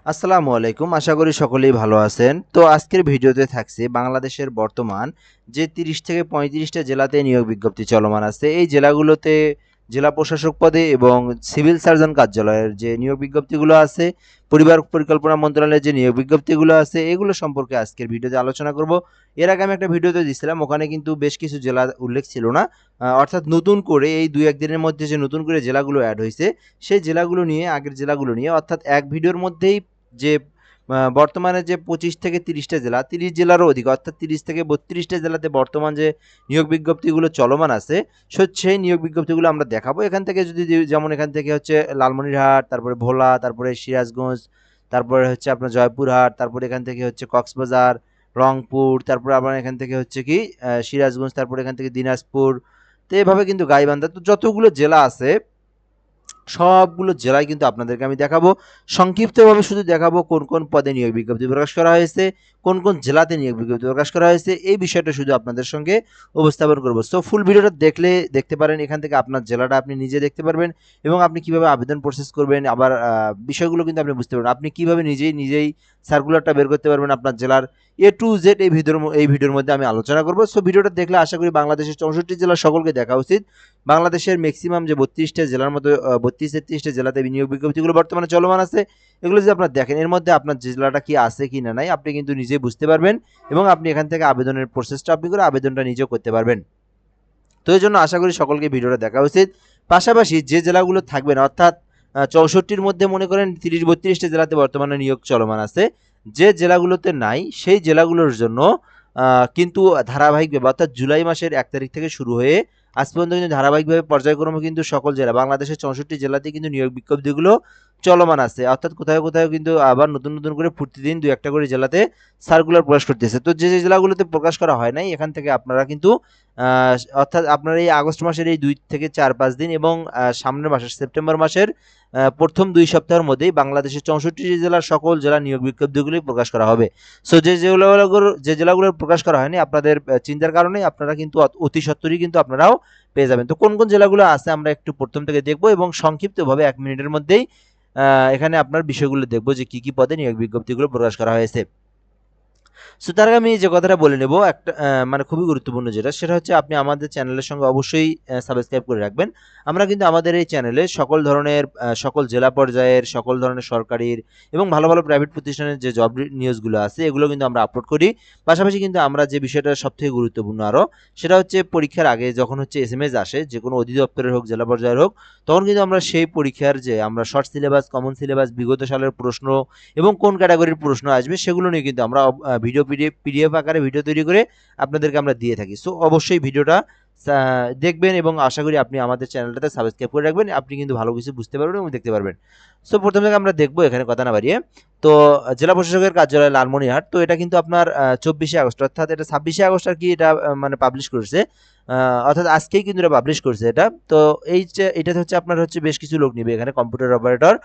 আসসালামু আলাইকুম। আশা করি সকলেই ভালো আছেন। তো আজকের ভিডিওতে থাকছে বাংলাদেশের বর্তমান যে ৩০ থেকে ৩৫টা জেলাতে নিয়োগ বিজ্ঞপ্তি চলমান আছে। এই জেলাগুলোতে জেলা প্রশাসক পদে এবং সিভিল সার্জন কার্যালয়ের যে নিয়োগ বিজ্ঞপ্তিগুলো আছে, পরিবার পরিকল্পনা মন্ত্রণালয়ের যে নিয়োগ বিজ্ঞপ্তিগুলো আছে, এগুলো সম্পর্কে আজকের ভিডিওতে আলোচনা করব। এর আগে আমি একটা ভিডিওতে দিছিলাম, ওখানে কিন্তু বেশ কিছু জেলা উল্লেখ ছিল না। অর্থাৎ নতুন করে এই ২-১ দিনের মধ্যে যে নতুন করে জেলাগুলো এড হইছে, সেই জেলাগুলো নিয়ে আগের জেলাগুলো নিয়ে অর্থাৎ এক ভিডিওর মধ্যেই যে বর্তমানে যে ২৫ থেকে ৩০টা জেলা, ৩০ জেলারও অধিক অর্থাৎ ৩০ থেকে ৩২টা জেলাতে বর্তমান যে নিয়োগ বিজ্ঞপ্তিগুলো চলমান আছে, সেই নিয়োগ বিজ্ঞপ্তিগুলো আমরা দেখাবো। এখান থেকে যদি যেমন এখান থেকে হচ্ছে লালমনিরহাট, তারপরে ভোলা, তারপরে সিরাজগঞ্জ, তারপরে হচ্ছে আপনার জয়পুরহাট, তারপরে এখান থেকে হচ্ছে কক্সবাজার, রংপুর, তারপরে আবার এখান থেকে হচ্ছে কি সিরাজগঞ্জ, তারপরে এখান থেকে দিনাজপুর। তো এভাবে কিন্তু গাইবান্ধা, তো যতগুলো জেলা আছে সবগুলো জেলায় কিন্তু আপনাদেরকে আমি দেখাবো। সংক্ষিপ্তভাবে শুধু দেখাবো কোন কোন পদে নিয়োগ বিজ্ঞপ্তি প্রকাশ করা হয়েছে, কোন কোন জেলাতে নিয়োগ বিজ্ঞপ্তি প্রকাশ করা হয়েছে, এই বিষয়টা শুধু আপনাদের সঙ্গে উপস্থাপন করব। সো ফুল ভিডিওটা দেখলে দেখতে পারেন, এখান থেকে আপনার জেলাটা আপনি নিজে দেখতে পারবেন এবং আপনি কিভাবে আবেদন প্রসেস করবেন, আবার বিষয়গুলো কিন্তু আপনি বুঝতে পারবেন। আপনি কিভাবে নিজেই সার্কুলারটা বের করতে পারবেন আপনার জেলার A to Z এই ভিডিওর মধ্যে আমি আলোচনা করব। সো ভিডিওটা দেখলে আশা করি বাংলাদেশের 64 জেলার সকলকে দেখা উচিত। বাংলাদেশের ম্যাক্সিমাম যে 32টা জেলার মধ্যে 32-33টা জেলাতে নিয়োগ বিজ্ঞপ্তিগুলো বর্তমানে চলমান আছে, এগুলো যদি আপনারা দেখেন এর মধ্যে আপনার জেলাটা কি আছে কি না নাই আপনি কিন্তু নিজেই বুঝতে পারবেন এবং আপনি এখান থেকে আবেদনের প্রসেসটা আপনি করে আবেদনটা নিজেও করতে পারবেন। তো এই জন্য আশা করি সকলকে ভিডিওটা দেখা উচিত। পাশাপাশি যে জেলাগুলো থাকবেন অর্থাৎ 64টির মধ্যে মনে করেন 30-32টা জেলাতে বর্তমানে নিয়োগ চলমান আছে, যে জেলাগুলোতে নাই সেই জেলাগুলোর জন্য কিন্তু ধারাবাহিকভাবে অর্থাৎ জুলাই মাসের ১ তারিখ থেকে শুরু হয়ে আজ পর্যন্ত কিন্তু ধারাবাহিকভাবে পর্যায়ক্রমে কিন্তু সকল জেলা বাংলাদেশের 64 জেলাতে কিন্তু নিয়োগ বিজ্ঞপ্তিগুলো চলমান আছে। অর্থাৎ কোথাও কিন্তু আবার নতুন করে প্রতিদিন ২-১টা করে জেলাতে সার্কুলার প্রকাশ করতেছে। তো যে জেলাগুলোতে প্রকাশ করা হয় নাই এখান থেকে আপনারা কিন্তু অর্থাৎ আপনার এই আগস্ট মাসের এই ২ থেকে ৪-৫ দিন এবং সামনের মাসের সেপ্টেম্বর মাসের প্রথম ২ সপ্তাহের মধ্যেই বাংলাদেশের ৬৪ জেলার সকল জেলা নিয়োগ বিজ্ঞপ্তিগুলি প্রকাশ করা হবে। সো যে জেলাগুলোর প্রকাশ করা হয়নি আপনাদের চিন্তার কারণে আপনারা কিন্তু অতি সত্বরই কিন্তু আপনারাও পেয়ে যাবেন। তো কোন জেলাগুলো আছে আমরা একটু প্রথম থেকে দেখব এবং সংক্ষিপ্তভাবে ১ মিনিটের মধ্যেই এখানে আপনার বিষয়গুলো দেখব যে কি পদে নিয়োগ বিজ্ঞপ্তিগুলো প্রকাশ করা হয়েছে। সো তার আগে আমি যে কথাটা বলে নেব একটা মানে খুবই গুরুত্বপূর্ণ যেটা সেটা হচ্ছে আপনি আমাদের চ্যানেলের সঙ্গে অবশ্যই সাবস্ক্রাইব করে রাখবেন। আমরা কিন্তু আমাদের এই চ্যানেলে সকল ধরনের সকল জেলা পর্যায়ের সকল ধরনের সরকারির এবং ভালো প্রাইভেট প্রতিষ্ঠানের যে জব নিউজগুলো আছে এগুলো কিন্তু আমরা আপলোড করি। পাশাপাশি কিন্তু আমরা যে বিষয়টা সবথেকে গুরুত্বপূর্ণ আরও সেটা হচ্ছে পরীক্ষার আগে যখন হচ্ছে SMS আসে যে কোনো অধিদপ্তরের হোক জেলা পর্যায়ের হোক, তখন কিন্তু আমরা সেই পরীক্ষার যে আমরা শর্ট সিলেবাস, কমন সিলেবাস, বিগত সালের প্রশ্ন এবং কোন ক্যাটাগরির প্রশ্ন আসবে সেগুলো নিয়ে কিন্তু আমরা পিডিএফ আকারে ভিডিও তৈরি করে আপনাদেরকে আমরা দিয়ে থাকি। সো অবশ্যই ভিডিওটা দেখবেন এবং আশা করি আপনি আমাদের চ্যানেলটাতে সাবস্ক্রাইব করে রাখবেন, আপনি কিন্তু ভালো কিছু বুঝতে পারবেন এবং দেখতে পারবেন। সো প্রথম থেকে আমরা দেখবো এখানে কথা না বাড়িয়ে। তো জেলা প্রশাসকের কার্যালয় লালমনিরহাট, তো এটা কিন্তু আপনার 24শে আগস্ট অর্থাৎ এটা 26শে আগস্ট আর কি এটা মানে পাবলিশ করেছে, অর্থাৎ আজকেই কিন্তু এটা পাবলিশ করছে এটা। তো এই যে এটাতে হচ্ছে আপনার হচ্ছে বেশ কিছু লোক নিবে এখানে, কম্পিউটার অপারেটর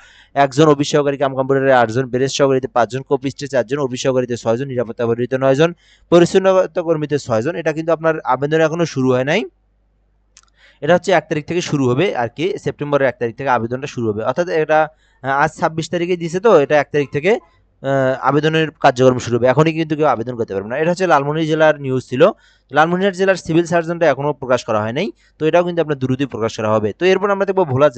১ জন, অফিস সহকারী কাম কম্পিউটারে 8 জন, বেরেস সহকারীতে 5 জন, কপিস্টে 4 জন, অফিস সহকারীতে 6 জন, নিরাপত্তা পরিচারিতে 9 জন, পরিচ্ছন্নতা কর্মীতে 6 জন। এটা কিন্তু আপনার আবেদন এখনো শুরু হয় নাই। এটা হচ্ছে ১ তারিখ থেকে শুরু হবে আর কি, সেপ্টেম্বরের ১ তারিখ থেকে আবেদনটা শুরু হবে। অর্থাৎ এটা আজ ২৬ তারিখে দিছে, তো এটা ১ তারিখ থেকে আবেদনের কার্যক্রম শুরু হবে। এখনই কিন্তু কেউ আবেদন করতে পারবে না। এটা হচ্ছে লালমনিরহাট জেলার নিউজ ছিল। লালমনিরহাট জেলার সিভিল সার্জনটা এখনো প্রকাশ করা হয় নাই। তো এটাও কিন্তু আপনার দ্রুতই প্রকাশ করা হবে। তো এরপর আমরা দেখব ভোলা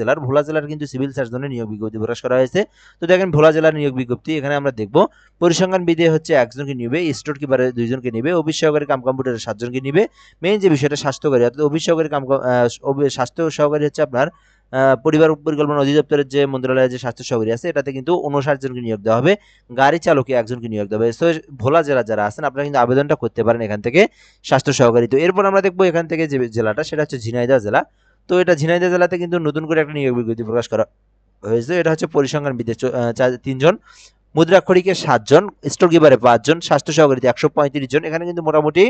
জেলার কিন্তু সিভিল সার্জনের নিয়োগ বিজ্ঞপ্তি প্রকাশ করা হয়েছে। তো দেখেন ভোলা জেলার নিয়োগ বিজ্ঞপ্তি এখানে আমরা দেখব পরিসংখ্যান বিদে হচ্ছে ১ জনকে নিবে, স্টোর কিপারে ২ জনকে নিবে, অফিস সহকারী কাম কম্পিউটারে ৭ জনকে নিবে। মেইন যে বিষয়টা স্বাস্থ্যকারী অর্থাৎ অফিস সহকারী স্বাস্থ্য সহকারী হচ্ছে আপনার পরিবার পরিকল্পনা অধিদপ্তরের যে মন্ত্রণালয়ের যে স্বাস্থ্য সহকারী আছে এটাতে কিন্তু ৫৯ জনকে নিয়োগ দেওয়া হবে। গাড়ি চালকে ১ জনকে নিয়োগ দেওয়া হবে। সো ভোলা জেলা যারা আছেন আপনারা কিন্তু আবেদনটা করতে পারেন এখান থেকে স্বাস্থ্য সহকারী। তো এরপর আমরা দেখবো এখান থেকে যে জেলাটা সেটা হচ্ছে ঝিনাইদহ জেলা। তো এটা ঝিনাইদহ জেলাতে কিন্তু নতুন করে একটা নিয়োগ বিজ্ঞপ্তি প্রকাশ করা হয়েছে। এটা হচ্ছে পরিসংখ্যান বিদে ৩ জন, মুদ্রাক্ষরিকে ৭ জন, স্টোর কিপারে ৫ জন, স্বাস্থ্য সহকারীতে ১৩৫ জন। এখানে কিন্তু মোটামুটি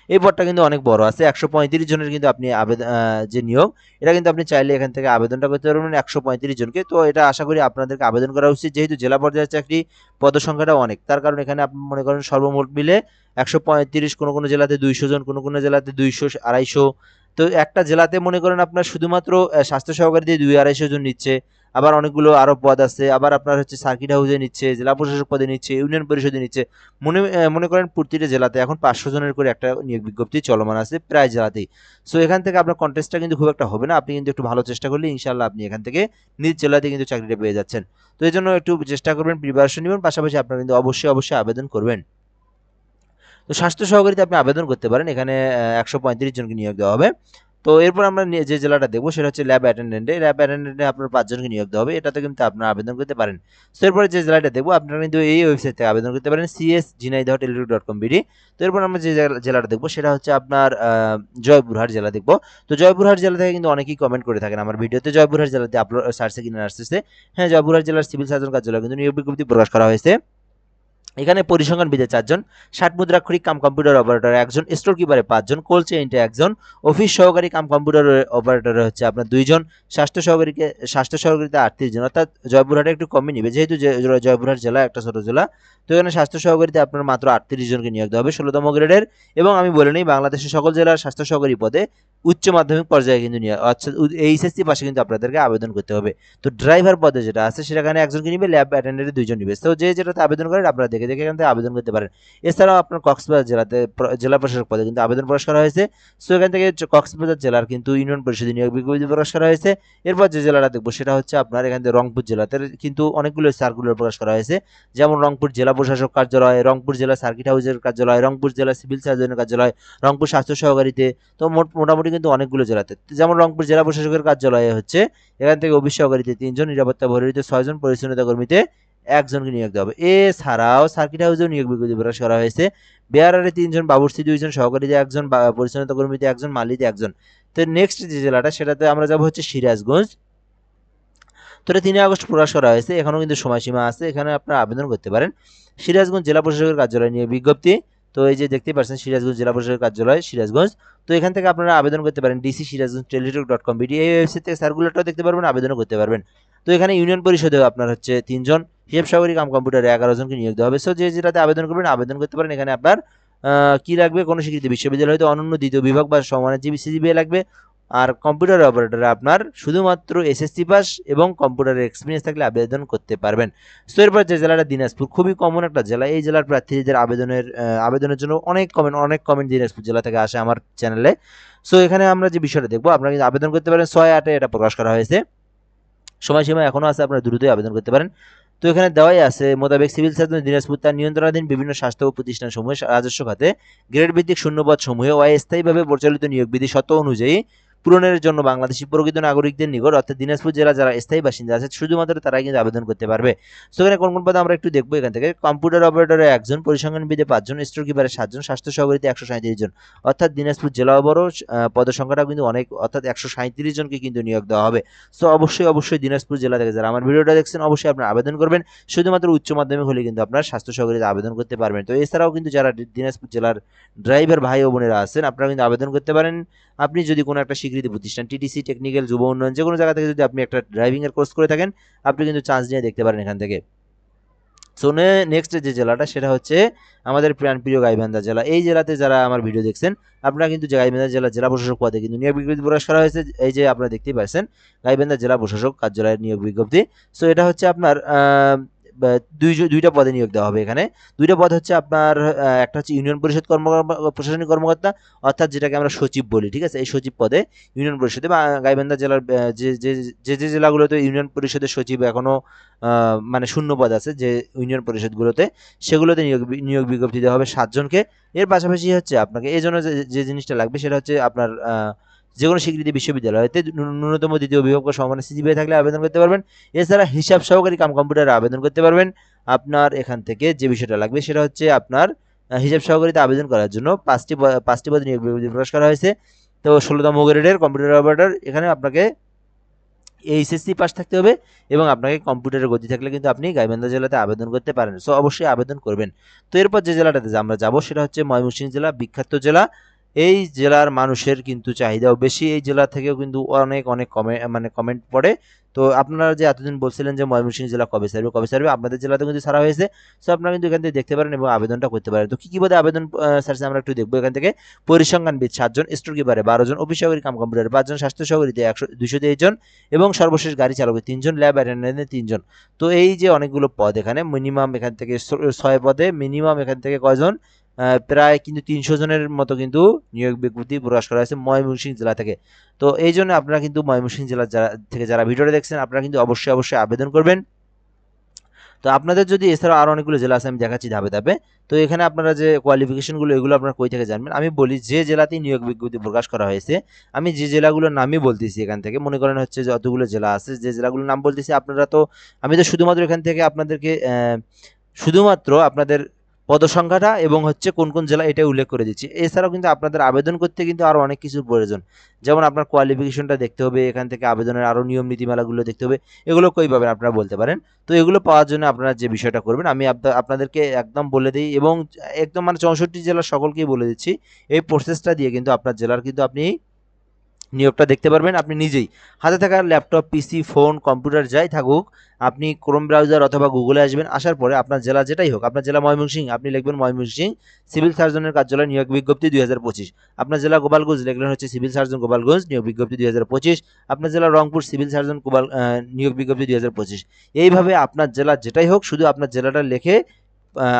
এই পদটা কিন্তু অনেক বড় আছে, ১৩৫ জনের কিন্তু আপনি আবেদন যে নিয়োগ এটা কিন্তু আপনি চাইলে এখান থেকে আবেদনটা করতে পারবেন ১৩৫ জনকে। তো এটা আশা করি আপনাদেরকে আবেদন করা উচিত, যেহেতু জেলা পর্যায়ের চাকরি পদসংখ্যাটা অনেক, তার কারণ এখানে আপনি মনে করেন সর্বমোট মিলে ১৩৫, কোনো জেলাতে ২০০ জন, কোনো জেলাতে ২০০, ২৫০। তো একটা জেলাতে মনে করেন আপনার শুধুমাত্র স্বাস্থ্য সহকারী দিয়ে ২-২৫০ জন নিচ্ছে, আবার অনেকগুলো আরও পদ আছে, আবার আপনার হচ্ছে সার্কিট হাউসে নিচ্ছে, জেলা প্রশাসক পদে নিচ্ছে, ইউনিয়ন পরিষদে নিচ্ছে। মনে করেন প্রতিটা জেলাতে এখন 500 জনের করে একটা নিয়োগ বিজ্ঞপ্তি চলমান আছে প্রায় জেলাতেই। সো এখান থেকে আপনার কন্টেস্টটা কিন্তু খুব একটা হবে না, আপনি কিন্তু একটু ভালো চেষ্টা করলে ইনশাল্লাহ আপনি এখান থেকে নিজ জেলাতে কিন্তু চাকরিটা পেয়ে যাচ্ছেন। তো এই জন্য একটু চেষ্টা করবেন, প্রিপারেশন নেবেন, পাশাপাশি আপনারা কিন্তু অবশ্যই আবেদন করবেন। তো স্বাস্থ্য সহকারীতে আপনি আবেদন করতে পারেন, এখানে 135 জনকে নিয়োগ দেওয়া হবে। তো এরপর আমরা যে জেলাটা দেখবো সেটা হচ্ছে ল্যাব অ্যাটেন্ডেন্টে আপনার 5 জনকে নিয়োগ দেওয়া হবে, এটাতে কিন্তু আপনারা আবেদন করতে পারেন। তো এরপরে যে জেলাটা দেখবো আপনারা কিন্তু এই ওয়েবসাইট থেকে আবেদন করতে পারেন, cs.ঝিনাইদহ.টেলিটক.com.bd। তো এরপর আমরা যে জেলাটা দেখবো সেটা হচ্ছে আপনার জয়পুরহাট জেলা দেখবো। তো জয়পুরহাট জেলা থেকে কিন্তু অনেকেই কমেন্ট করে থাকেন আমার ভিডিওতে, জয়পুরহাট জেলাতে আপলোড সার্চে কিনা আসতেছে। হ্যাঁ, জয়পুরহাট জেলার সিভিল সার্জন কার্যালয়ে কিন্তু নিয়োগ বিজ্ঞপ্তি প্রকাশ করা হয়েছে। এখানে পরিসংখ্যানবিদে 4 জন, 60 মুদ্রাক্ষরিক কাম কম্পিউটার অপারেটর 1 জন, স্টোর কিপারে 5 জন, কোল্ড চেইনটে 1 জন, অফিস সহকারী কাম কম্পিউটার অপারেটরে হচ্ছে আপনার 2 জন, স্বাস্থ্য সহকারীতে 38 জন, অর্থাৎ জয়পুরহাটে একটু কমই নিবে, যেহেতু জয়পুরহাট জেলা একটা ছোট জেলা। তো এখানে স্বাস্থ্য সহকারীতে আপনার মাত্র 38 জনকে নিয়োগ দেওয়া হবে 16তম গ্রেডের। এবং আমি বলে নিই, বাংলাদেশের সকল জেলার স্বাস্থ্য সহকারী পদে উচ্চ মাধ্যমিক পর্যায়ে কিন্তু অর্থাৎ এইচএসসি পাশে কিন্তু আপনাদেরকে আবেদন করতে হবে। তো ড্রাইভার পদে যেটা আছে সেখানে একজনকে নিবে, ল্যাব অ্যাটেন্ডেন্টে 2 জন নিবে। তো যে যেটাতে আবেদন করেন আপনারা দেখে এখান থেকে আবেদন করতে পারেন। এছাড়াও আপনার কক্সবাজার জেলাতে জেলা প্রশাসক পদে কিন্তু আবেদন প্রকাশ করা হয়েছে। সো এখান থেকে কক্সবাজার জেলার কিন্তু ইউনিয়ন পরিষদে নিয়োগ বিজ্ঞপ্তি প্রকাশ করা হয়েছে। এরপর যে জেলাটা দেখবো সেটা হচ্ছে আপনার এখান থেকে রংপুর জেলাতে কিন্তু অনেকগুলো সার্কুলার প্রকাশ করা হয়েছে, যেমন রংপুর জেলা প্রশাসক কার্যালয়, রংপুর জেলা সার্কিট হাউসের কার্যালয়, রংপুর জেলা সিভিল সার্জনের কার্যালয়, রংপুর স্বাস্থ্য সহকারীতে। তো মোটামুটি কিন্তু অনেকগুলো জেলাতে, যেমন রংপুর জেলা প্রশাসকের কার্যালয়ে হচ্ছে এখান থেকে অফিস সহকারীতে 3 জন, নিরাপত্তা প্রহরীতে 6 জন, পরিচ্ছন্নতা কর্মীতে 1 জনকে নিয়োগ দেওয়া হবে। এছাড়াও সার্কিট হাউসেও নিয়োগ বিজ্ঞপ্তি প্রকাশ করা হয়েছে, বেয়ারারে 3 জন, বাবুর্চি 2 জন, সহকারীতে 1 জন, পরিচ্ছন্নতা কর্মীতে 1 জন, মালিতে 1 জন। তো নেক্সট যে জেলাটা সেটাতে আমরা যাব হচ্ছে সিরাজগঞ্জ। তো এটা 3 আগস্ট প্রকাশ করা হয়েছে, এখনও কিন্তু সময়সীমা আছে, এখানে আপনারা আবেদন করতে পারেন। সিরাজগঞ্জ জেলা প্রশাসকের কার্যালয় নিয়ে বিজ্ঞপ্তি। তো এই যে দেখতে পাচ্ছেন সিরাজগঞ্জ জেলা প্রশাসকের কার্যালয় সিরাজগঞ্জ। তো এখান থেকে আপনারা আবেদন করতে পারেন dc.সিরাজগঞ্জ.টেলিটক.com.bd, এই ওয়েবসাইট থেকে সার্কুলারটাও দেখতে পারবেন, আবেদনও করতে পারবেন। তো এখানে ইউনিয়ন পরিষদে আপনার হচ্ছে 3 জন, হিসাব সহকারী কাম কম্পিউটারে 11 জনকে নিয়োগ দেওয়া হবে। সো যে যেটাতে আবেদন করবেন আবেদন করতে পারেন। এখানে আপনার কি লাগবে, কোনো স্বীকৃত বিশ্ববিদ্যালয় হয়তো অনন্য দ্বিতীয় বিভাগ বা সমানের সিজিপিএ লাগবে। আর কম্পিউটার অপারেটরে আপনার শুধুমাত্র এসএসসি পাস এবং কম্পিউটারের এক্সপিরিয়েন্স থাকলে আবেদন করতে পারবেন। সো এরপর যে জেলাটা দিনাজপুর, খুবই কমন একটা জেলা, এই জেলার প্রার্থীদের আবেদনের জন্য অনেক কমেন্ট দিনাজপুর জেলা থেকে আসে আমার চ্যানেলে। সো এখানে আমরা যে বিষয়টা দেখবো, আপনারা কিন্তু আবেদন করতে পারেন, 6/8 এটা প্রকাশ করা হয়েছে, সময়সীমা এখনো আছে, আপনারা দ্রুতই আবেদন করতে পারেন। তো এখানে দেওয়াই আছে, মোতাবেক সিভিল সার্জন দিনাজপুর তার নিয়ন্ত্রণাধীন বিভিন্ন স্বাস্থ্য প্রতিষ্ঠান সমূহে রাজস্ব খাতে গ্রেড ভিত্তিক শূন্যপদ সমূহে অস্থায়ীভাবে প্রচলিত নিয়োগ বিধি শর্ত অনুযায়ী পূরণের জন্য বাংলাদেশি প্রকৃত নাগরিকদের নিকট, অর্থাৎ দিনাজপুর জেলা যারা স্থায়ী বাসিন্দা আছে শুধুমাত্র তারাই কিন্তু আবেদন করতে পারবে। তো এখানে কোন কোন পদে আমরা একটু দেখবো। এখান থেকে কম্পিউটার অপারেটরে 1 জন, পরিসংখ্যানবিদে 5 জন, স্টোর কিপারে 7 জন, স্বাস্থ্য সহকারীতে 137 জন, অর্থাৎ দিনাজপুর জেলা বড়, পদের সংখ্যাটা কিন্তু অনেক, অর্থাৎ 137 জনকে কিন্তু নিয়োগ দেওয়া হবে। সো অবশ্যই দিনাজপুর জেলা থেকে যারা আমার ভিডিওটা দেখছেন অবশ্যই আপনারা আবেদন করবেন। শুধুমাত্র উচ্চ মাধ্যমিক হলে কিন্তু আপনার স্বাস্থ্য সহকারীতে আবেদন করতে পারবেন। তো এছাড়াও কিন্তু যারা দিনাজপুর জেলার ড্রাইভার ভাই ও বোনেরা আছেন আপনারা কিন্তু আবেদন করতে পারেন। আপনি যদি কোনো একটা স্বীকৃত প্রতিষ্ঠান টিটিসি, টেকনিক্যাল, যুব উন্নয়ন, যে কোনো জায়গা থেকে যদি আপনি একটা ড্রাইভিং এর কোর্স করে থাকেন আপনি কিন্তু চান্স নিয়ে দেখতে পারেন এখান থেকে। সো নেক্সট যে জেলাটা সেটা হচ্ছে আমাদের প্রাণপ্রিয় গাইবান্ধা জেলা। এই জেলাতে যারা আমার ভিডিও দেখছেন আপনারা কিন্তু গাইবান্ধা জেলা প্রশাসক পদে কিন্তু নিয়োগ বিজ্ঞপ্তি প্রকাশ করা হয়েছে, এই যে আপনারা দেখতেই পাচ্ছেন গাইবান্ধা জেলা প্রশাসক কার্যালয়ের নিয়োগ বিজ্ঞপ্তি। সো এটা হচ্ছে আপনার দুইটা পদে নিয়োগ দেওয়া হবে। এখানে দুইটা পদ হচ্ছে আপনার, একটা হচ্ছে ইউনিয়ন পরিষদ প্রশাসনিক কর্মকর্তা, অর্থাৎ যেটাকে আমরা সচিব বলি, ঠিক আছে, এই সচিব পদে ইউনিয়ন পরিষদে বা গাইবান্ধা জেলার যে জেলাগুলোতে ইউনিয়ন পরিষদের সচিব এখনো মানে শূন্য পদ আছে, যে ইউনিয়ন পরিষদগুলোতে সেগুলোতে নিয়োগ বিজ্ঞপ্তি দেওয়া হবে 7 জনকে। এর পাশাপাশি হচ্ছে আপনাকে এই জন্য যে জিনিসটা লাগবে সেটা হচ্ছে আপনার যে কোনো স্বীকৃত বিশ্ববিদ্যালয়তে ন্যূনতম দ্বিতীয় বিভাগ বা সমানের সিজিপিএ থাকলে আবেদন করতে পারবেন। এছাড়া হিসাব সহকারী কাম কম্পিউটারে আবেদন করতে পারবেন। আপনার এখান থেকে যে বিষয়টা লাগবে সেটা হচ্ছে আপনার হিসাব সহকারীতে আবেদন করার জন্য 5টি পদে নিয়োগ বিজ্ঞপ্তি প্রকাশ করা হয়েছে। তো 16তম গ্রেডের কম্পিউটার অপারেটর, এখানে আপনাকে এইচএসসি পাস থাকতে হবে এবং আপনাকে কম্পিউটারের গতি থাকলে কিন্তু আপনি গাইবান্ধা জেলাতে আবেদন করতে পারেন। সো অবশ্যই আবেদন করবেন। তো এরপর যে জেলাটাতে আমরা যাব সেটা হচ্ছে ময়মনসিংহ জেলা, বিখ্যাত জেলা। এই জেলার মানুষের কিন্তু চাহিদাও বেশি, এই জেলা থেকেও কিন্তু অনেক কমেন্ট পড়ে। তো আপনারা যে এতদিন বলছিলেন যে ময়মনসিংহ জেলা কবে ছাড়বে, আপনাদের জেলাতে কিন্তু ছাড়া হয়েছে। সো আপনারা কিন্তু এখান থেকে দেখতে পারেন এবং আবেদনটা করতে পারেন। তো কি পদে আবেদন ছাড়ছে আমরা একটু দেখবো এখান থেকে। পরিসংখ্যানবিদ 7 জন, স্টোর কিপারে 12 জন, অফিস সহকারী কাম কম্পিউটারে 5 জন, স্বাস্থ্য সহকারীতে 223 জন এবং সর্বশেষ গাড়ি চালকে 3 জন, ল্যাব অ্যাটেন্ডেন্টে 3 জন। তো এই যে অনেকগুলো পদ এখানে মিনিমাম এখান থেকে 6 পদে মিনিমাম এখান থেকে কয়জন, প্রায় কিন্তু 300 জনের মতো কিন্তু নিয়োগ বিজ্ঞপ্তি প্রকাশ করা হয়েছে ময়মনসিংহ জেলা থেকে। তো এই জন্য আপনারা কিন্তু ময়মনসিংহ জেলা থেকে যারা ভিডিওটা দেখছেন আপনারা কিন্তু অবশ্যই আবেদন করবেন। তো আপনাদের যদি এছাড়াও আরও অনেকগুলো জেলা আছে, আমি দেখাচ্ছি ধাপে ধাপে। তো এখানে আপনারা যে কোয়ালিফিকেশনগুলো এগুলো আপনারা কই থেকে জানবেন, আমি বলি যে জেলাতেই নিয়োগ বিজ্ঞপ্তি প্রকাশ করা হয়েছে, আমি যে জেলাগুলোর নামই বলতেছি এখান থেকে, মনে করেন হচ্ছে যতগুলো জেলা আছে যে জেলাগুলোর নাম বলতেছি আপনারা তো, আমি তো শুধুমাত্র এখান থেকে আপনাদেরকে শুধুমাত্র আপনাদের পদসংখ্যাটা এবং হচ্ছে কোন কোন জেলা এটা উল্লেখ করে দিচ্ছি। এছাড়াও কিন্তু আপনাদের আবেদন করতে কিন্তু আরও অনেক কিছুর প্রয়োজন, যেমন আপনার কোয়ালিফিকেশনটা দেখতে হবে, এখান থেকে আবেদনের আরও নিয়ম নীতিমালাগুলো দেখতে হবে। এগুলো কই পাবেন আপনারা বলতে পারেন। তো এগুলো পাওয়ার জন্য আপনারা যে বিষয়টা করবেন আমি আপনাদেরকে একদম বলে দিই এবং একদম মানে 64 জেলার সকলকেই বলে দিচ্ছি। এই প্রসেসটা দিয়ে কিন্তু আপনার জেলার কিন্তু আপনি নিয়োগটা দেখতে পারবেন আপনি নিজেই। হাতে থাকা ল্যাপটপ, পিসি, ফোন, কম্পিউটার যাই থাকুক, আপনি ক্রোম ব্রাউজার অথবা গুগলে আসবেন। আসার পরে আপনার জেলা যেটাই হোক, আপনার জেলা ময়মনসিংহ, আপনি লিখবেন ময়মনসিংহ সিভিল সার্জনের কার্যালয় নিয়োগ বিজ্ঞপ্তি 2025। আপনার জেলা গোপালগঞ্জ, লিখলেন হচ্ছে সিভিল সার্জন গোপালগঞ্জ নিয়োগ বিজ্ঞপ্তি 2025। আপনার জেলা রংপুর, সিভিল সার্জন নিয়োগ বিজ্ঞপ্তি 2025। এইভাবে আপনার জেলা যেটাই হোক শুধু আপনার জেলাটা লিখে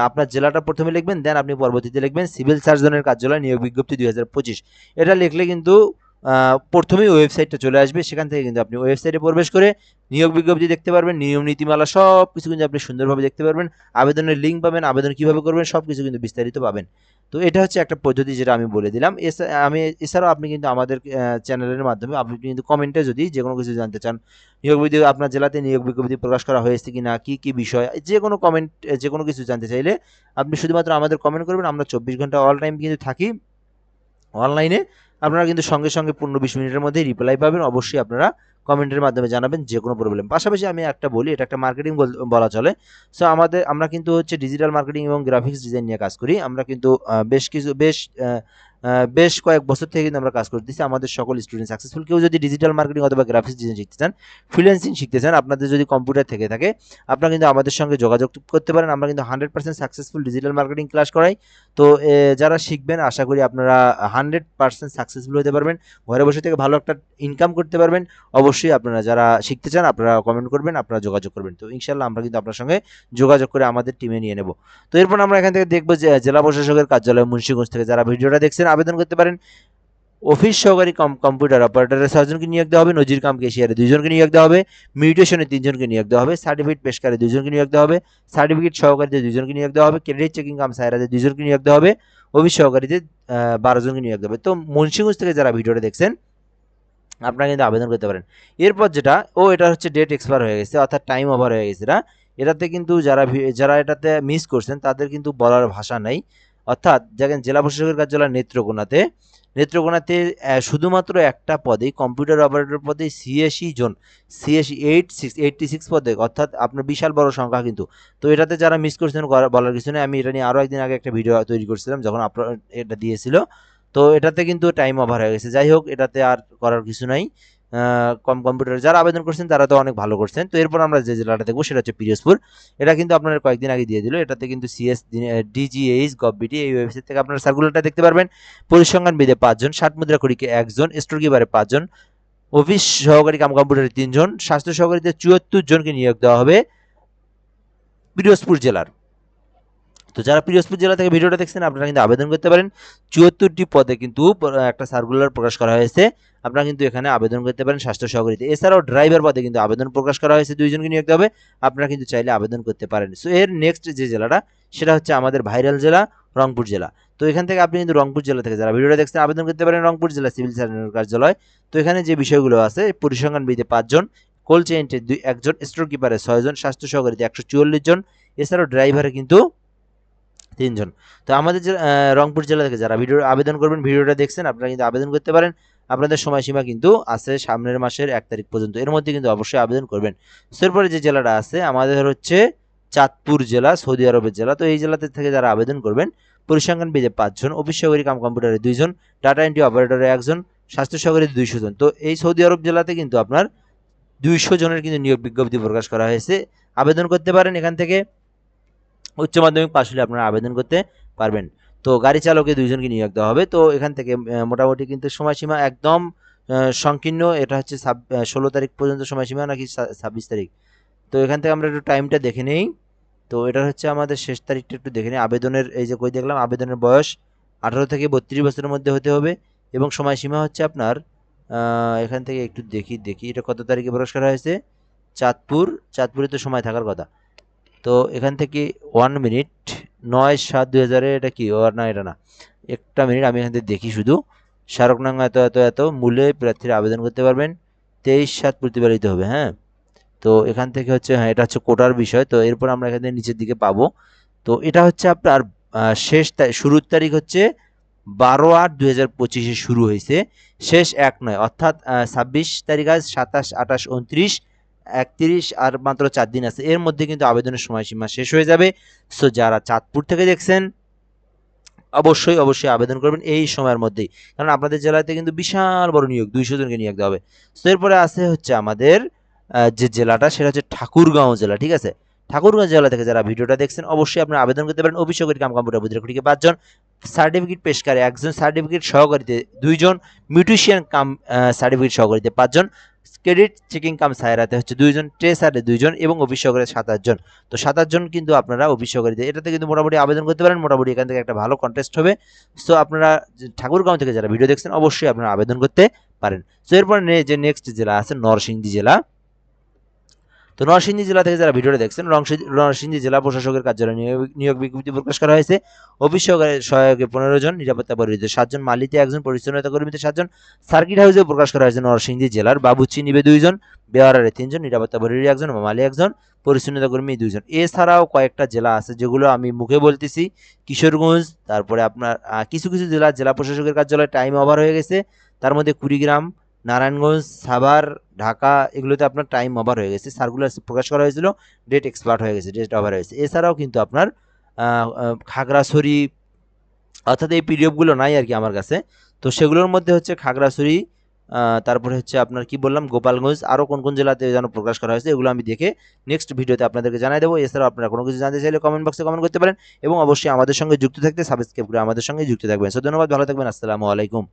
আপনার জেলাটা প্রথমে লিখবেন, দেন আপনি পরবর্তীতে লিখবেন সিভিল সার্জনের কার্যালয় নিয়োগ বিজ্ঞপ্তি 2025। এটা লিখলে কিন্তু প্রথমেই ওয়েবসাইটটা চলে আসবে, সেখান থেকে কিন্তু আপনি ওয়েবসাইটে প্রবেশ করে নিয়োগ বিজ্ঞপ্তি দেখতে পারবেন, নিয়ম নীতিমালা সব কিছু কিন্তু আপনি সুন্দরভাবে দেখতে পারবেন, আবেদনের লিঙ্ক পাবেন, আবেদন কিভাবে করবেন সব কিছু কিন্তু বিস্তারিত পাবেন। তো এটা হচ্ছে একটা পদ্ধতি যেটা আমি বলে দিলাম। এছাড়াও আপনি কিন্তু আমাদের চ্যানেলের মাধ্যমে আপনি কিন্তু কমেন্টে যদি যে কোনো কিছু জানতে চান, নিয়োগ বিজ্ঞপ্তি আপনার জেলাতে নিয়োগ বিজ্ঞপ্তি প্রকাশ করা হয়েছে কি না, কি বিষয়, যে কোনো কমেন্ট, যে কোনো কিছু জানতে চাইলে আপনি শুধুমাত্র আমাদের কমেন্ট করবেন। আমরা 24 ঘন্টা অল টাইম কিন্তু থাকি অনলাইনে। আপনারা কিন্তু সঙ্গে সঙ্গে 15-20 মিনিটের মধ্যে রিপ্লাই পাবেন। অবশ্যই আপনারা কমেন্টের মাধ্যমে জানাবেন যে কোনো প্রবলেম। পাশাপাশি আমি একটা বলি, এটা একটা মার্কেটিং বলা চলে। সো আমরা কিন্তু হচ্ছে ডিজিটাল মার্কেটিং এবং গ্রাফিক্স ডিজাইন নিয়ে কাজ করি। আমরা কিন্তু বেশ কয়েক বছর থেকে কিন্তু আমরা কাজ করতেছি। আমাদের সকল স্টুডেন্ট সাকসেসফুল। কেউ যদি ডিজিটাল মার্কেটিং অথবা গ্রাফিক্স ডিজাইন শিখতে চান, ফ্রিল্যান্সিং শিখতে চান, আপনাদের যদি কম্পিউটার থেকে থাকে, আপনারা কিন্তু আমাদের সঙ্গে যোগাযোগ করতে পারেন। আমরা কিন্তু 100% সাকসেসফুল ডিজিটাল মার্কেটিং ক্লাস করাই। তো যারা শিখবেন আশা করি আপনারা 100% সাকসেসফুল হতে পারবেন, ঘরে বসে থেকে ভালো একটা ইনকাম করতে পারবেন। অবশ্যই আপনারা যারা শিখতে চান আপনারা কমেন্ট করবেন, আপনারা যোগাযোগ করবেন। তো ইনশাল্লাহ আমরা কিন্তু আপনার সঙ্গে যোগাযোগ করে আমাদের টিমে নিয়ে নেব। তো এরপর আমরা এখান থেকে দেখবো যে জেলা প্রশাসকের কার্যালয় মুন্সিগঞ্জ থেকে যারা ভিডিওটা দেখছেন আবেদন করতে পারেন। অফিস সহকারী কম্পিউটার অপারেটরের 6 জনকে নিয়োগ দেওয়া হবে, নজির কাম কেশিয়ারে 2 জনকে নিয়োগ দেওয়া হবে, মিউটেশনে 3 জনকে নিয়োগ দেওয়া হবে, সার্টিফিকেট পেশকারে 2 জনকে নিয়োগ দেওয়া হবে, সার্টিফিকেট সহকারীতে 2 জনকে নিয়োগ দেওয়া হবে, ক্রেডিট চেকিং কাম সাইরাতে 2 জনকে নিয়োগ দেওয়া হবে, অফিস সহকারীতে 12 জনকে নিয়োগ দেওয়া হবে। তো মুন্সিগঞ্জ থেকে যারা ভিডিওটা দেখছেন আপনারা কিন্তু আবেদন করতে পারেন। এরপর যেটা এটা হচ্ছে ডেট এক্সপায়ার হয়ে গেছে, অর্থাৎ টাইম ওভার হয়ে গেছে না। এটাতে কিন্তু যারা এটাতে মিস করছেন তাদের কিন্তু বলার ভাষা নাই। অর্থাৎ দেখেন জেলা প্রশাসকের কার্যালয় নেত্রকোনাতে শুধুমাত্র একটা পদে কম্পিউটার অপারেটর পদে 86 জন, 86 পদে, অর্থাৎ আপনার বিশাল বড় সংখ্যা কিন্তু। তো এটাতে যারা মিস করছেন বলার কিছু নেই। আমি এটা নিয়ে আরও একদিন আগে একটা ভিডিও তৈরি করছিলাম যখন আপনার এটা দিয়েছিল। তো এটাতে কিন্তু টাইম ওভার হয়ে গেছে। যাই হোক, এটাতে আর করার কিছু নাই। কম্পিউটার যারা আবেদন করছেন তারা তো অনেক ভালো করছেন। তো এরপর আমরা যে জেলাটা দেখবো সেটা হচ্ছে পিরোজপুর। এটা কিন্তু আপনার কয়েকদিন আগে দিয়ে দিল। এটাতে কিন্তু DGH.gov.bd এই ওয়েবসাইট থেকে আপনারা সার্কুলারটা দেখতে পারবেন। পরিসংখ্যান বিদে 5 জন, 60 মুদ্রা করিকে 1 জন, স্টোর কিপারে 5 জন, অফিস সহকারী কম্পিউটারে 3 জন, স্বাস্থ্য সহকারীতে 74 জনকে নিয়োগ দেওয়া হবে পিরোজপুর জেলার। তো যারা পিরোজপুর জেলা থেকে ভিডিওটা দেখছেন আপনারা কিন্তু আবেদন করতে পারেন। 74টি পদে কিন্তু একটা সার্কুলার প্রকাশ করা হয়েছে, আপনারা কিন্তু এখানে আবেদন করতে পারেন স্বাস্থ্য সহকারীতে। এছাড়াও ড্রাইভার পদে কিন্তু আবেদন প্রকাশ করা হয়েছে, 2 জনকে নিয়োগ দেওয়া হবে, আপনারা কিন্তু চাইলে আবেদন করতে পারেন। সো এর নেক্সট যে জেলাটা সেটা হচ্ছে আমাদের ভাইরাল জেলা রংপুর জেলা। তো এখান থেকে আপনি কিন্তু রংপুর জেলা থেকে যারা ভিডিওটা দেখছেন আবেদন করতে পারেন রংপুর জেলা সিভিল সার্জনের কার্যালয়। তো এখানে যে বিষয়গুলো আছে, পরিসংখ্যান বিদে 5 জন, কোল্ড চেইনটে 1 জন, স্টোর কিপারে 6 জন, স্বাস্থ্য সহকারীতে 144 জন, এছাড়াও ড্রাইভারে কিন্তু 3 জন। তো আমাদের যে রংপুর জেলা থেকে যারা আবেদন করবেন ভিডিওটা দেখছেন আপনারা কিন্তু আবেদন করতে পারেন। আপনাদের সময়সীমা কিন্তু আছে সামনের মাসের 1 তারিখ পর্যন্ত, এর মধ্যে কিন্তু অবশ্যই আবেদন করবেন। এরপরে যে জেলাটা আছে আমাদের হচ্ছে চাঁদপুর জেলা, সৌদি আরবের জেলা। তো এই জেলাতে থেকে যারা আবেদন করবেন, পরিসংখ্যান বিদে 5 জন, অফিস সহকারী কম্পিউটারে 2 জন, ডাটা এন্ট্রি অপারেটরে 1 জন, স্বাস্থ্য সহকারী 200 জন। তো এই সৌদি আরব জেলাতে কিন্তু আপনার 200 জনের কিন্তু নিয়োগ বিজ্ঞপ্তি প্রকাশ করা হয়েছে। আবেদন করতে পারেন এখান থেকে। উচ্চ মাধ্যমিক পাশ হলে আপনারা আবেদন করতে পারবেন। তো গাড়ি চালকে 2 জনকে নিয়োগ দেওয়া হবে। তো এখান থেকে মোটামুটি কিন্তু সময়সীমা একদম সংকীর্ণ। এটা হচ্ছে 16 তারিখ পর্যন্ত সময়সীমা নাকি 26 তারিখ। তো এখান থেকে আমরা একটু টাইমটা দেখে নেই। তো এটা হচ্ছে আমাদের শেষ তারিখটা একটু দেখে নিই। আবেদনের এই যে কই দেখলাম, আবেদনের বয়স 18 থেকে 32 বছরের মধ্যে হতে হবে এবং সময়সীমা হচ্ছে আপনার এখান থেকে একটু দেখি এটা কত তারিখে প্রকাশ করা হয়েছে। চাঁদপুরে তো সময় থাকার কথা। তো এখান থেকে 1 মিনিট 9/7/2000 এটা কি না, এটা না, একটা মিনিট আমি এখান থেকে দেখি শুধু। স্মারকনামা এত এত এত মূল্যে প্রার্থীরা আবেদন করতে পারবেন। 23/7 প্রতিপালিত হবে। হ্যাঁ, তো এখান থেকে হচ্ছে, হ্যাঁ এটা হচ্ছে কোটার বিষয়। তো এরপর আমরা এখান থেকে নিচের দিকে পাবো। তো এটা হচ্ছে আপনার শুরুর তারিখ হচ্ছে 12/8/2025 শুরু হয়েছে, শেষ 1 নয়, অর্থাৎ 26 তারিখ আজ, 27, 28, 29, 31 আর মাত্র 4 দিন আছে। এর মধ্যে কিন্তু আবেদনের সময়সীমা শেষ হয়ে যাবে। সো যারা চাঁদপুর থেকে দেখছেন অবশ্যই আবেদন করবেন এই সময়ের মধ্যেই, কারণ আপনাদের জেলাতে কিন্তু বিশাল বড় নিয়োগ, 200 জনকে নিয়োগ দেওয়া হবে। তো এরপরে আছে হচ্ছে আমাদের যে জেলাটা, সেটা হচ্ছে ঠাকুরগাঁও জেলা। ঠিক আছে, ঠাকুরগাঁও জেলা থেকে যারা ভিডিওটা দেখছেন অবশ্যই আপনারা আবেদন করতে পারেন। অফিস সহকারী কাম কম্পিউটার বুদ্ধিকে 5 জন, সার্টিফিকেট পেশকারে 1 জন, সার্টিফিকেট সহকারীতে 2 জন, মিউটিশিয়ান কাম সার্টিফিকেট সহকারীতে 5 জন, ক্রেডিট চেকিং কাম সায়রাতে হচ্ছে 2 জন, ট্রেসারে 2 জন এবং অফিস সহকারী 7-8 জন। তো 7-8 জন কিন্তু আপনারা অফিস সহকারীতে, এটাতে কিন্তু মোটামুটি আবেদন করতে পারেন। মোটামুটি এখান থেকে একটা ভালো কন্টেস্ট হবে। সো আপনারা ঠাকুরগাঁও থেকে যারা ভিডিও দেখছেন অবশ্যই আপনারা আবেদন করতে পারেন। সো এরপর যে নেক্সট জেলা আছে নরসিংদী জেলা। তো নরসিংদী জেলা থেকে যারা ভিডিওটা দেখছেন, নরসিংদী জেলা প্রশাসকের কার্যালয়ে নিয়োগ বিজ্ঞপ্তি প্রকাশ করা হয়েছে। অফিস সহায়কে 15 জন, নিরাপত্তা পরিহিতে 7 জন, মালিতে 1 জন, পরিচ্ছন্নতা কর্মীতে 7 জন। সার্কিট হাউসে প্রকাশ করা হয়েছে নরসিংদী জেলার বাবুচি নিবে 2 জন, বেওয়ারারে 3 জন, নিরাপত্তা পরিহি 1 জন, মালি 1 জন, পরিচ্ছন্নতা কর্মী 2 জন। এছাড়াও কয়েকটা জেলা আছে যেগুলো আমি মুখে বলতেছি। কিশোরগঞ্জ, তারপরে আপনার কিছু কিছু জেলা প্রশাসকের কার্যালয়ে টাইম ওভার হয়ে গেছে। তার মধ্যে কুড়িগ্রাম, নারায়ণগঞ্জ, সাভার, ঢাকা, এগুলোতে আপনার টাইম ওভার হয়ে গেছে। সার্কুলার প্রকাশ করা হয়েছিল, ডেট এক্সপায়ার্ড হয়ে গেছে, ডেট ওভার হয়েছে। এছাড়াও কিন্তু আপনার খাগড়াছড়ি, অর্থাৎ এই পিডিএফগুলো নাই আর কি আমার কাছে। তো সেগুলোর মধ্যে হচ্ছে খাগড়াছড়ি, তারপরে হচ্ছে আপনার কি বললাম গোপালগঞ্জ, আরও কোন কোন জেলাতে যেন প্রকাশ করা হয়েছে, এগুলো আমি দেখে নেক্সট ভিডিওতে আপনাদেরকে জানাই দেবো। এছাড়াও আপনারা কোনো কিছু জানতে চাইলে কমেন্ট বক্সে কমেন্ট করতে পারেন এবং অবশ্যই আমাদের সঙ্গে যুক্ত থাকতে সাবস্ক্রাইব করে আমাদের সঙ্গে যুক্ত থাকবেন। সো ধন্যবাদ, ভালো থাকবেন, আসসালামু আলাইকুম।